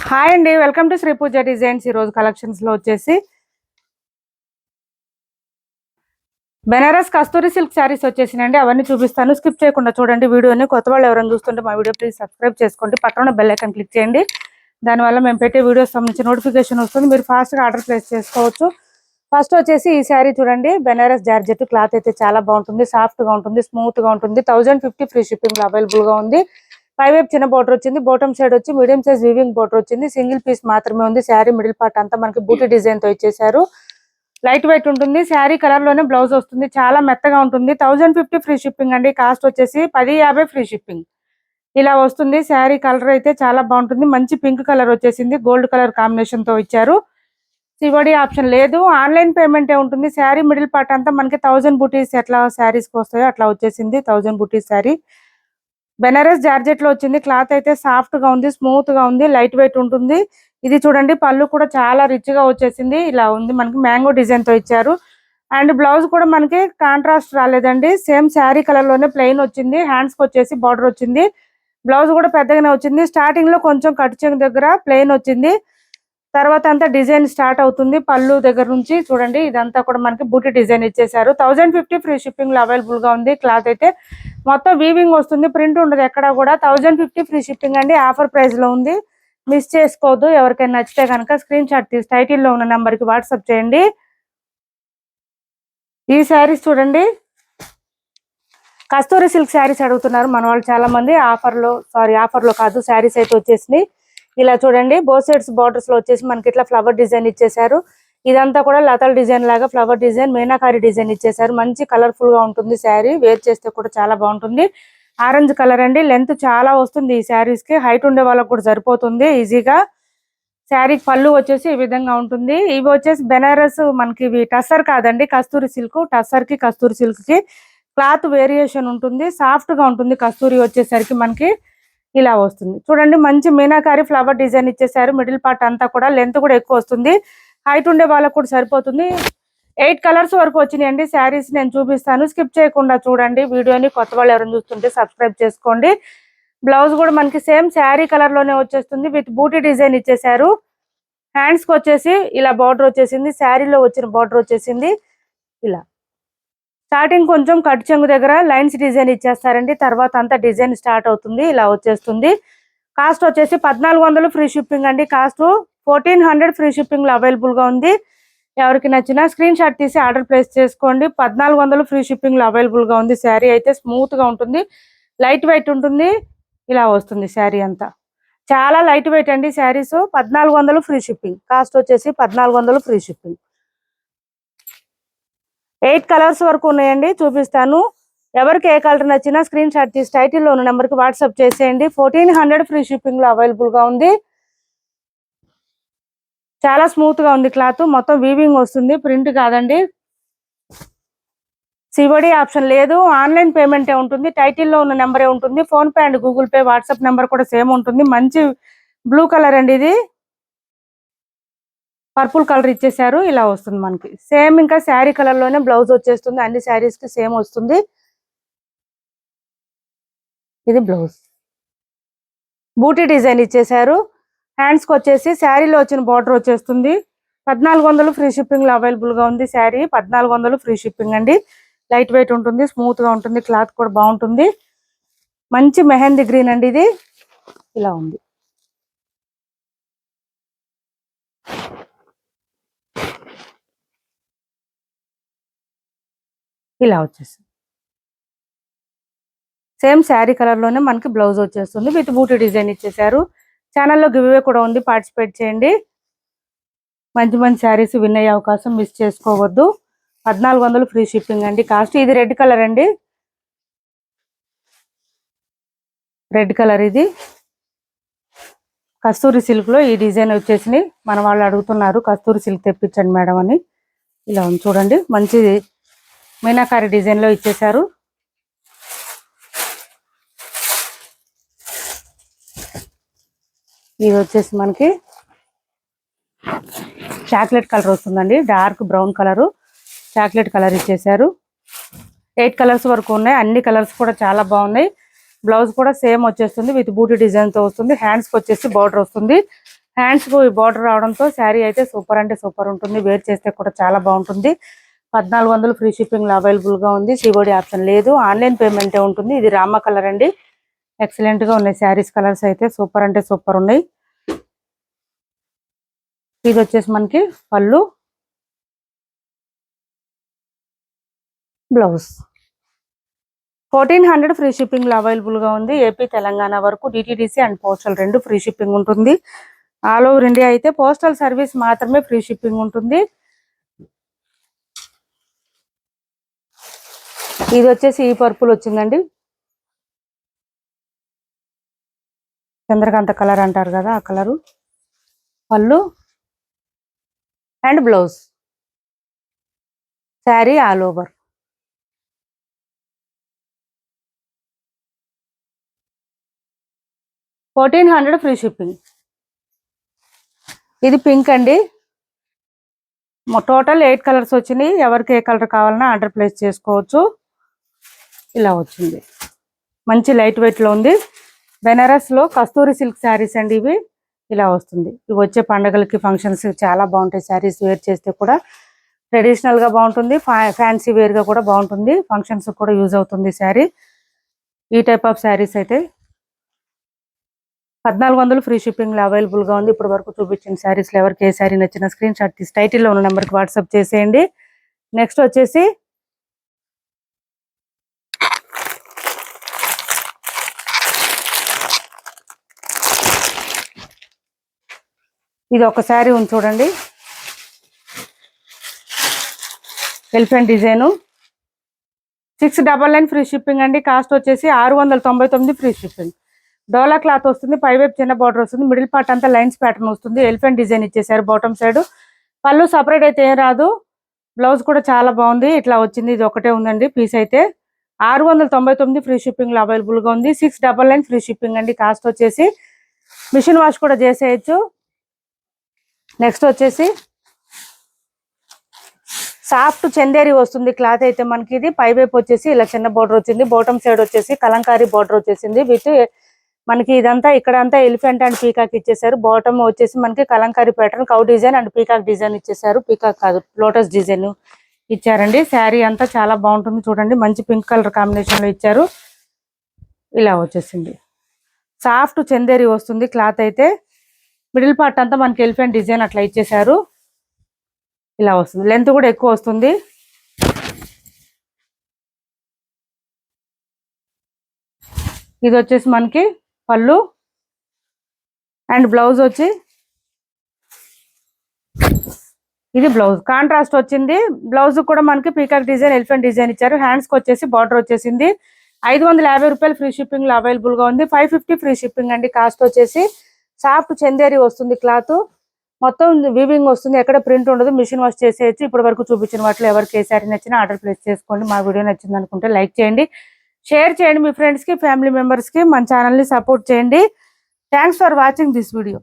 Hi అండి, welcome to Sri Pooja designs. ఈ రోజు కలెక్షన్స్ లో వచ్చేసి బెనారస్ కస్తూరి సిల్క్ శారీస్ వచ్చేసినండి. అవన్నీ చూపిస్తాను, స్కిప్ చేయకుండా చూడండి వీడియోని. కొత్త వాళ్ళు ఎవరైనా చూస్తుంటే మా వీడియో ప్లీజ్ సబ్స్క్రైబ్ చేసుకోండి, పక్కన బెల్ ఐకాన్ క్లిక్ చేయండి. దానివల్ల మేము పెట్టే వీడియోస్ సంబంధించి నోటిఫికేషన్ వస్తుంది, మీరు ఫాస్ట్గా ఆర్డర్ ప్లేస్ చేసుకోవచ్చు. ఫస్ట్ వచ్చేసి ఈ శారీ చూడండి, బెనారస్ జార్జెట్. క్లాత్ అయితే చాలా బాగుంటుంది, సాఫ్ట్ గా ఉంటుంది, స్మూత్ గా ఉంటుంది. 1050 ఫ్రీ షిప్పింగ్ అవైలబుల్ గా ఉంది. పైవైపు చిన్న బోర్డర్ వచ్చింది, బాటమ్ సైడ్ వచ్చి మీడియం సైజ్ వీవింగ్ బోర్డర్ వచ్చింది. సింగిల్ పీస్ మాత్రమే ఉంది. శారీ మిడిల్ పార్ట్ అంతా మనకి బూటీ డిజైన్ తో ఇచ్చేసారు. లైట్ వెయిట్ ఉంటుంది. శారీ కలర్ లోనే బ్లౌజ్ వస్తుంది, చాలా మెత్తగా ఉంటుంది. 1050 ఫ్రీ షిప్పింగ్ అండి. కాస్ట్ వచ్చేసి 1050 ఫ్రీ షిప్పింగ్. ఇలా వస్తుంది. శారీ కలర్ అయితే చాలా బాగుంటుంది. మంచి పింక్ కలర్ వచ్చేసింది, గోల్డ్ కలర్ కాంబినేషన్ తో ఇచ్చారు. సివడి ఆప్షన్ లేదు, ఆన్లైన్ పేమెంటే ఉంటుంది. శారీ మిడిల్ పార్ట్ అంతా మనకి 1000 బూటీస్ ఎట్లా శారీస్ కి వస్తాయో అట్లా వచ్చేసింది. 1000 బూటీస్ శారీ బెనారస్ జార్జెట్ లో వచ్చింది. క్లాత్ అయితే సాఫ్ట్ గా ఉంది, స్మూత్ గా ఉంది, లైట్ వెయిట్ ఉంటుంది. ఇది చూడండి, పళ్ళు కూడా చాలా రిచ్ గా వచ్చేసింది. ఇలా ఉంది, మనకి మ్యాంగో డిజైన్ తో ఇచ్చారు. అండ్ బ్లౌజ్ కూడా మనకి కాంట్రాస్ట్ రాలేదండి, సేమ్ శారీ కలర్ లోనే ప్లెయిన్ వచ్చింది. హ్యాండ్స్ కి వచ్చేసి బార్డర్ వచ్చింది. బ్లౌజ్ కూడా పెద్దగానే వచ్చింది. స్టార్టింగ్ లో కొంచెం కట్ చెంగు దగ్గర ప్లెయిన్ వచ్చింది, తర్వాత అంతా డిజైన్ స్టార్ట్ అవుతుంది. పళ్ళు దగ్గర నుంచి చూడండి, ఇదంతా కూడా మనకి బూటీ డిజైన్ ఇచ్చేసారు. 1050 ఫ్రీ షిప్పింగ్ లో అవైలబుల్ గా ఉంది. క్లాత్ అయితే మొత్తం వీవింగ్ వస్తుంది, ప్రింట్ ఉండదు ఎక్కడ కూడా. 1050 ఫ్రీ షిప్పింగ్ అండి, ఆఫర్ ప్రైస్ లో ఉంది. మిస్ చేసుకోవద్దు. ఎవరికైనా నచ్చితే కనుక స్క్రీన్ షాట్ తీసి టైటిల్లో ఉన్న నెంబర్ కి వాట్సాప్ చేయండి. ఈ శారీస్ చూడండి, కస్తూరి సిల్క్ శారీస్ అడుగుతున్నారు మన వాళ్ళు చాలా మంది. ఆఫర్ లో కాదు, శారీస్ అయితే వచ్చేసినాయి. ఇలా చూడండి, బోత్ సైడ్స్ బార్డర్స్ లో వచ్చేసి మనకి ఇట్లా ఫ్లవర్ డిజైన్ ఇచ్చేసారు. ఇదంతా కూడా లతల్ డిజైన్ లాగా ఫ్లవర్ డిజైన్, మీనాకారి డిజైన్ ఇచ్చేసారు. మంచి కలర్ఫుల్ గా ఉంటుంది శారీ, వేర్ చేస్తే కూడా చాలా బాగుంటుంది. ఆరెంజ్ కలర్ అండి, లెంత్ చాలా వస్తుంది ఈ శారీస్ కి. హైట్ ఉండే వాళ్ళకి కూడా సరిపోతుంది ఈజీగా. శారీకి పళ్ళు వచ్చేసి ఈ విధంగా ఉంటుంది. ఇవి వచ్చేసి బెనారస్, మనకి ఇవి టస్సర్ కాదండి, కస్తూరి సిల్క్. టస్సర్ కి కస్తూరి సిల్క్ కి క్లాత్ వేరియేషన్ ఉంటుంది, సాఫ్ట్ గా ఉంటుంది. కస్తూరి వచ్చేసరికి మనకి ఇలా వస్తుంది. చూడండి, మంచి మీనాకారి ఫ్లవర్ డిజైన్ ఇచ్చేసారు. మిడిల్ పార్ట్ అంతా కూడా లెంత్ కూడా ఎక్కువ వస్తుంది, హైట్ ఉండే వాళ్ళకు కూడా సరిపోతుంది. 8 కలర్స్ వరకు వచ్చినాయండి శారీస్. నేను చూపిస్తాను, స్కిప్ చేయకుండా చూడండి వీడియోని. కొత్త వాళ్ళు ఎవరైనా చూస్తుంటే సబ్స్క్రైబ్ చేసుకోండి. బ్లౌజ్ కూడా మనకి సేమ్ శారీ కలర్ లోనే వచ్చేస్తుంది, విత్ బూటీ డిజైన్ ఇచ్చేసారు. హ్యాండ్స్ కి వచ్చేసి ఇలా బార్డర్ వచ్చేసింది, శారీలో వచ్చిన బార్డర్ వచ్చేసింది. ఇలా స్టార్టింగ్ కొంచెం కట్ చెంగు దగ్గర లైన్స్ డిజైన్ ఇచ్చేస్తారండి, తర్వాత అంతా డిజైన్ స్టార్ట్ అవుతుంది. ఇలా వచ్చేస్తుంది. కాస్ట్ వచ్చేసి 1400 ఫ్రీ షిప్పింగ్ అండి. కాస్ట్ 1400 ఫ్రీ షిప్పింగ్ లో అవైలబుల్ గా ఉంది. ఎవరికి నచ్చినా స్క్రీన్ షాట్ తీసి ఆర్డర్ ప్లేస్ చేసుకోండి. 1400 ఫ్రీ షిప్పింగ్ లో అవైలబుల్ గా ఉంది. శారీ అయితే స్మూత్ గా ఉంటుంది, లైట్ వెయిట్ ఉంటుంది. ఇలా వస్తుంది శారీ అంతా, చాలా లైట్ వెయిట్ అండి శారీస్. 1400 free shipping. కాస్ట్ వచ్చేసి 1400 ఫ్రీ షిప్పింగ్. 8 కలర్స్ వరకు ఉన్నాయండి, చూపిస్తాను. ఎవరికి ఏ కలర్ నచ్చినా స్క్రీన్ షాట్ తీసి టైటిల్లో ఉన్న నెంబర్కి వాట్సాప్ చేసేయండి. 1400 ఫ్రీ షిప్పింగ్ లో అవైలబుల్ గా ఉంది. చాలా స్మూత్ గా ఉంది క్లాత్, మొత్తం వీవింగ్ వస్తుంది, ప్రింట్ కాదండి. సివడి ఆప్షన్ లేదు, ఆన్లైన్ పేమెంటే ఉంటుంది. టైటిల్లో ఉన్న నెంబరే ఉంటుంది. Phone pay and Google pay, WhatsApp number కూడా సేమ్ ఉంటుంది. మంచి బ్లూ కలర్ అండి ఇది, పర్పుల్ కలర్ ఇచ్చేసారు. ఇలా వస్తుంది మనకి సేమ్, ఇంకా శారీ కలర్ లోనే బ్లౌజ్ వచ్చేస్తుంది. అన్ని శారీస్ కి సేమ్ వస్తుంది. ఇది బ్లౌజ్, బూటీ డిజైన్ ఇచ్చేసారు. హ్యాండ్స్ కి వచ్చేసి శారీలో వచ్చిన బార్డర్ వచ్చేస్తుంది. 1400 ఫ్రీ షిప్పింగ్ లో అవైలబుల్ గా ఉంది. శారీ 1400 ఫ్రీ షిప్పింగ్ అండి. లైట్ వెయిట్ ఉంటుంది, స్మూత్ గా ఉంటుంది, క్లాత్ కూడా బాగుంటుంది. మంచి మెహందీ గ్రీన్ అండి ఇది. ఇలా ఉంది. ఇలా వచ్చేసి సేమ్ శారీ కలర్ లోనే మనకి బ్లౌజ్ వచ్చేస్తుంది, విత్ బూటీ డిజైన్ ఇచ్చేసారు. ఛానల్లో గివ్ అవే కూడా ఉంది, పార్టిసిపేట్ చేయండి. మంచి మంచి శారీస్ విన్ అయ్యే అవకాశం మిస్ చేసుకోవద్దు. 1400 ఫ్రీ షిప్పింగ్ అండి. కాస్ట్ ఇది రెడ్ కలర్ అండి, రెడ్ కలర్ ఇది. కస్తూరి సిల్క్ లో ఈ డిజైన్ వచ్చేసి మన వాళ్ళు అడుగుతున్నారు, కస్తూరి సిల్క్ తెప్పించండి మేడం అని. ఇలా ఉంది చూడండి, మంచి మీనాకారి డిజైన్ లో ఇచ్చేసారు. ఇది వచ్చేసి మనకి చాక్లెట్ కలర్ వస్తుందండి, dark brown colour, chocolate colour ఇచ్చేసారు. 8 కలర్స్ వరకు ఉన్నాయి, అన్ని కలర్స్ కూడా చాలా బాగున్నాయి. బ్లౌజ్ కూడా సేమ్ వచ్చేస్తుంది, విత్ బూటీ డిజైన్ తో వస్తుంది. హ్యాండ్స్ కి వచ్చేసి బార్డర్ వస్తుంది. హ్యాండ్స్ కు ఈ బార్డర్ రావడంతో శారీ అయితే సూపర్ అంటే సూపర్ ఉంటుంది. వేర్ చేస్తే కూడా చాలా బాగుంటుంది. 1400 ఫ్రీ షిప్పింగ్ అవైలబుల్ గా ఉంది. సిఓడి ఆప్షన్ లేదు. ఆన్లైన్ పేమెంట్ ఉంటుంది. ఇది రామ కలర్ అండి. ఎక్సలెంట్ గా ఉన్నాయి శారీస్. కలర్స్ అయితే సూపర్ అంటే సూపర్ ఉన్నాయి. ఇది వచ్చేసి మనకి పళ్ళు, బ్లౌజ్. 1400 ఫ్రీ షిప్పింగ్ అవైలబుల్ గా ఉంది. ఏపీ తెలంగాణ వరకు DTDC and postal 2 free shipping ఉంటుంది. ఆల్ ఓవర్ ఇండియా అయితే పోస్టల్ సర్వీస్ మాత్రమే ఫ్రీ షిప్పింగ్ ఉంటుంది. ఇది వచ్చేసి ఈ పర్పుల్ వచ్చిందండి. చంద్రకాంత కలర్ అంటారు కదా, ఆ కలరు. పళ్ళు and blouse. Sari all over. $1400 free shipping. ఇది పింక్ అండి. టోటల్ 8 కలర్స్ వచ్చినాయి. ఎవరికి ఏ కలర్ కావాలన్నా ఆర్డర్ ప్లేస్ చేసుకోవచ్చు. ఇలా వచ్చింది. మంచి లైట్ వెయిట్ లో ఉంది. బెనారస్ లో కస్తూరి సిల్క్ శారీస్ అండి ఇవి. ఇలా వస్తుంది. ఇవి వచ్చే పండుగలకి ఫంక్షన్స్ చాలా బాగుంటాయి. శారీస్ వేర్ చేస్తే కూడా ట్రెడిషనల్ గా బాగుంటుంది. ఫ్యాన్సీ వేర్ గా కూడా బాగుంటుంది. ఫంక్షన్స్ కూడా యూజ్ అవుతుంది శారీ. ఈ టైప్ ఆఫ్ శారీస్ అయితే 1400 ఫ్రీ షిప్పింగ్ లో అవైలబుల్ గా ఉంది. ఇప్పటి వరకు చూపించిన శారీస్ ఎవరికి ఏ శారీ నచ్చిన స్క్రీన్ షాట్ తీసి టైటిల్లో ఉన్న నెంబర్కి వాట్సాప్ చేసేయండి. నెక్స్ట్ వచ్చేసి ఇది ఒక శారీ ఉంది చూడండి. Elephant design. 699 ఫ్రీ షిప్పింగ్ అండి. కాస్ట్ వచ్చేసి 699 ఫ్రీ షిప్పింగ్. డోలా క్లాత్ వస్తుంది. పైవైపు చిన్న బార్డర్ వస్తుంది. మిడిల్ పార్ట్ అంతా లైన్స్ ప్యాటర్న్ వస్తుంది. ఎలిఫెంట్ డిజైన్ ఇచ్చేసారు బాటమ్ సైడ్. పళ్ళు సపరేట్ అయితే ఏం రాదు. బ్లౌజ్ కూడా చాలా బాగుంది. ఇట్లా వచ్చింది. ఇది ఒకటే ఉందండి పీస్ అయితే. 699 ఫ్రీ షిప్పింగ్ లో అవైలబుల్ గా ఉంది. 699 ఫ్రీ షిప్పింగ్ అండి. కాస్ట్ వచ్చేసి మిషన్ వాష్ కూడా చేసేయచ్చు. నెక్స్ట్ వచ్చేసి సాఫ్ట్ చందేరి వస్తుంది క్లాత్ అయితే మనకి. ఇది పైవైపు వచ్చేసి ఇలా చిన్న బార్డర్ వచ్చింది. బాటమ్ సైడ్ వచ్చేసి కలంకారీ బార్డర్ వచ్చేసింది. విత్ మనకి ఇదంతా ఇక్కడ అంతా ఎలిఫెంట్ అండ్ పీకాక్ ఇచ్చేసారు. బాటమ్ వచ్చేసి మనకి Kalamkari pattern, cow design and peacock design ఇచ్చేసారు. పీకాక్ కాదు, లోటస్ డిజైన్ ఇచ్చారండి. శారీ అంతా చాలా బాగుంటుంది చూడండి. మంచి పింక్ కలర్ కాంబినేషన్ లో ఇచ్చారు. ఇలా వచ్చేసింది. సాఫ్ట్ చందేరి వస్తుంది క్లాత్ అయితే. మిడిల్ పార్ట్ అంతా మనకి ఎలిఫెంట్ డిజైన్ అట్లా ఇచ్చేసారు. ఇలా వస్తుంది. లెంత్ కూడా ఎక్కువ వస్తుంది. ఇది వచ్చేసి మనకి పళ్ళు అండ్ బ్లౌజ్ వచ్చి ఇది బ్లౌజ్ కాంట్రాస్ట్ వచ్చింది. బ్లౌజ్ కూడా మనకి పీకాక్ డిజైన్, ఎలిఫెంట్ డిజైన్ ఇచ్చారు. హ్యాండ్స్ కి వచ్చేసి బార్డర్ వచ్చేసింది. 550 రూపాయలు ఫ్రీ షిప్పింగ్ లో అవైలబుల్ గా ఉంది. 550 ఫ్రీ షిప్పింగ్ అండి. కాస్ట్ వచ్చేసి సాఫ్ట్ చందేరి వస్తుంది క్లాత్. మొత్తం వీవింగ్ వస్తుంది. ఎక్కడ ప్రింట్ ఉండదు. మిషన్ వాష్ చేసేయచ్చు. ఇప్పటి వరకు చూపించిన వాటిలో ఎవరికి ఏ శారీ నచ్చినా ఆర్డర్ ప్లేస్ చేసుకోండి. మా వీడియో నచ్చింది అనుకుంటే లైక్ చేయండి, షేర్ చేయండి మీ ఫ్రెండ్స్ కి, ఫ్యామిలీ మెంబర్స్ కి. మన ఛానల్ ని సపోర్ట్ చేయండి. Thanks for watching this video.